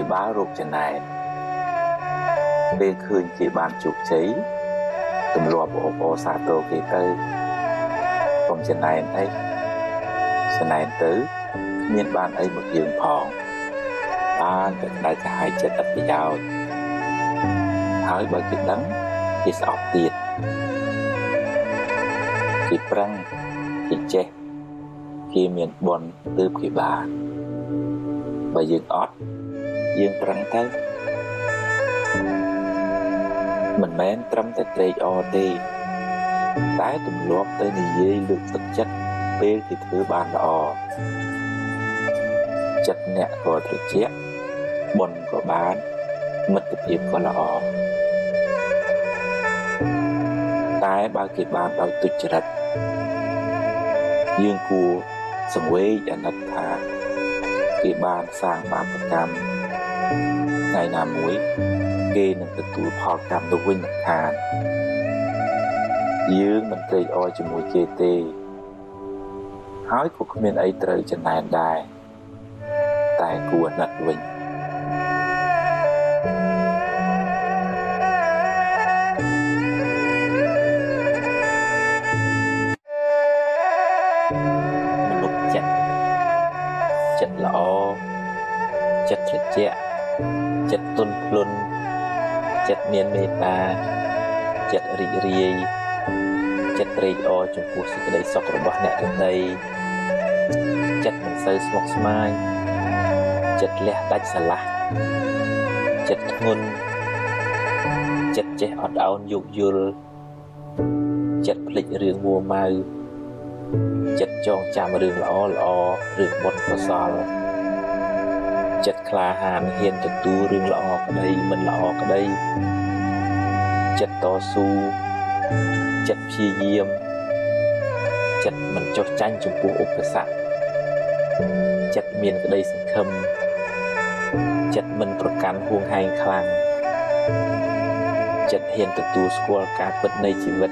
báo rụt chân này bên khơi chỉ bàn chụp cháy tùm lùa bộ bộ xa tô kỳ tư còn chân này tứ miền ban ấy một giường phòng ban được đại cả hai chất đất bị giàu hỏi bởi cái đắng thì sẽ ọc tiệt thì prăng thì chết khi miền bồn tư quỷ bà và dương ót dương prăng tới mình mến trâm tới trê o tê tái tùm lộp tới này dây lượng thực chất bê thì thứ bàn là chất nẹ có thực chết bồn có bán mất tập hiệp có là tái bao kỳ bàn đau tụt chật dương cua sông quê và nật thả kỳ bàn sang bàn vật cam ngày nào muối kê nâng tự tụ phò cam đồ vinh nật thàn dương mình cây oi cho mùi kê tê hỏi của miền ấy trời chân này đài tại cua nật vinh chất lõ chất thực chẹ chất tôn plun chất miên mê ta chất rì rì chất rì o trong cuộc sự đầy sọc của bọn nẹ trên đây chất mình sơ smok smai chất lẹ đạch xà lạc chất ngôn chất chế ọt áo dục dùl chất lịch riêng mùa mau chất chọn chạm rừng lõ rừng bột có sò chất khla hàn hiền chất tu rừng lõ ở đây mình lõ ở đây chất to su chất phi diêm chất mình cho tranh trong cuộc ốp sạ chất miền ở đây sân khâm chất mìnhประกันห่วงhaiคลังchất hiền chất tu squal ការពិតនៃជីវិត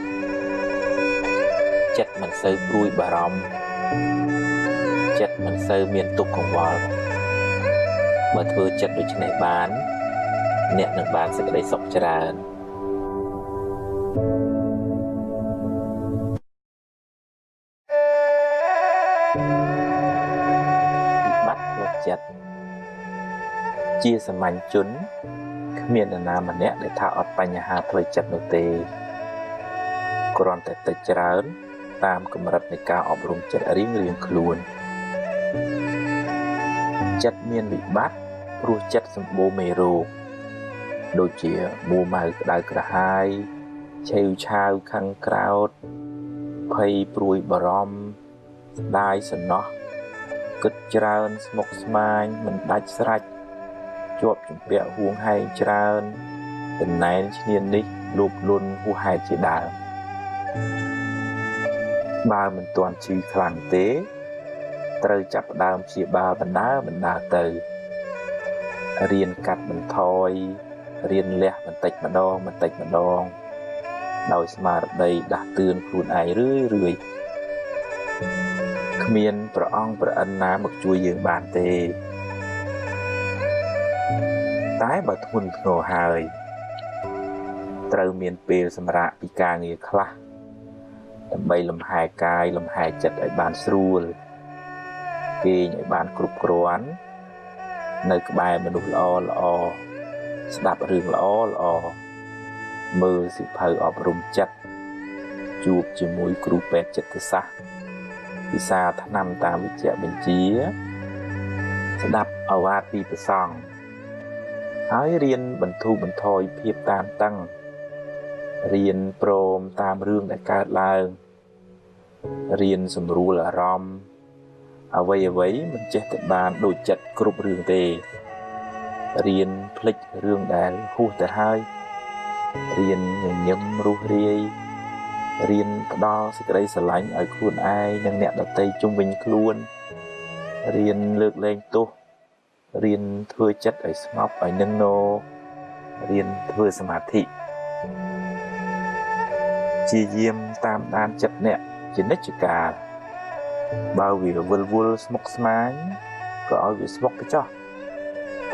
chất mình sơ đuôi bà rõm chất mình sơ miền tụcของวอลmà thưa chất đối với này bán nè nâng bán sẽ đây sọc tràn bắt lột chất chia sẻ mạnh chốn miền là nam mà nè để thảo ọt bánh nhà hà thời chất nô tê còn tại tây trànតាមកម្រិតនៃការអប់រំចិត្តរៀងខ្លួនចិត្តមានវិបត្តិព្រោះចិត្តសម្បូរមេរោគដូចជាមួម៉ៅក្តៅក្រហាយឆេវឆាវខឹងក្រោធភ័យព្រួយបារម្ភស្ដាយសំណោះគិតច្រើនស្មុគស្មាញមិនដាច់ស្រេចជាប់ជំពាក់ហួងហែងច្រើនតំណែងឈ្នានីសលូបលន់ហួសហេតុជាដើមបើមិនទាន់ឈឺខ្លាំងទេត្រូវចាប់ផ្ដើមព្យាបាលបណ្ដើរទៅរៀនកាត់បន្ថយរៀនលះបន្តិចម្ដងដោយស្មារតីដាស់តឿនខ្លួនឯងរឿយគ្មានព្រះអង្គព្រះអិនណាមកជួយយើងបានទេតែបើធ្ងន់ធ្ងរហើយត្រូវមានពេលសម្រាកពីការងារខ្លះដើម្បីលំហែកាយលំហែចិត្តឲ្យបានស្រួលគេងឲ្យបានគ្រប់គ្រាន់នៅក្បែរមនុស្សល្អស្ដាប់រឿងល្អមើលសិភៅអប់រំចិត្តជួបជាមួយគ្រូពេទ្យចិត្តសាស្ត្រពិសាថ្នាំតាមវិជ្ជាបញ្ជាស្ដាប់អាវាតពីព្រះសង្ឃហើយរៀនបន្ធូរបន្ថយភាពតានតឹងរៀនព្រមតាមរឿងដែលកើតឡើងរៀនសម្រួលអារម្មណ៍អ្វីមិនចេះតែបានដូចចិត្តគ្រប់រឿងទេរៀនភ្លេចរឿងដែលហួសទៅហើយរៀនញញឹមរស់រាយរៀនផ្ដល់សេចក្តីស្រឡាញ់ឲ្យខ្លួនឯងនិងអ្នកដទៃជុំវិញខ្លួនរៀនលើកលែងទោសរៀនធ្វើចិត្តឲ្យស្ងប់ឲ្យនឹងណរៀនធ្វើសមាធិជាយាមតាមដានចិត្តអ្នកជានិច្ចកាលបើវាវល់ស្មុគស្មាញក៏ឲ្យវាស្មុគទៅចោះ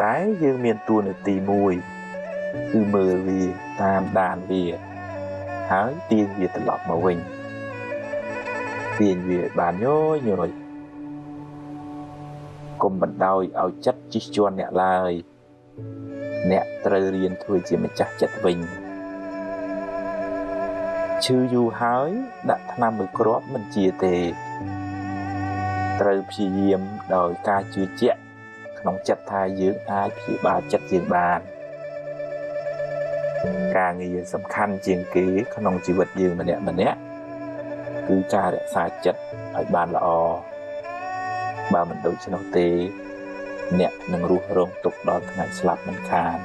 តែយើងមានតួនាទីមួយគឺមើលវាតាមដានវាហើយទាញវាត្រឡប់មកវិញទាញវាបានញយកុំបណ្ដោយឲ្យចិត្តជិះជាន់អ្នកឡើយអ្នកត្រូវរៀនធ្វើជាម្ចាស់ចិត្តវិញឈឺយូរហើយដាក់ថ្នាំមួយគ្រាប់មិនជាទេត្រូវព្យាយាមដោយការជឿជាក់ក្នុងចិត្តថាយើងអាចព្យាបាលចិត្តយើងបានការងារសំខាន់ជាងគេក្នុងជីវិតយើងម្នាក់គឺការរក្សាចិត្តឲ្យបានល្អបើមិនដូច្នោះទេអ្នកនឹងរស់រងទុក្ខដល់ថ្ងៃស្លាប់មិនខាន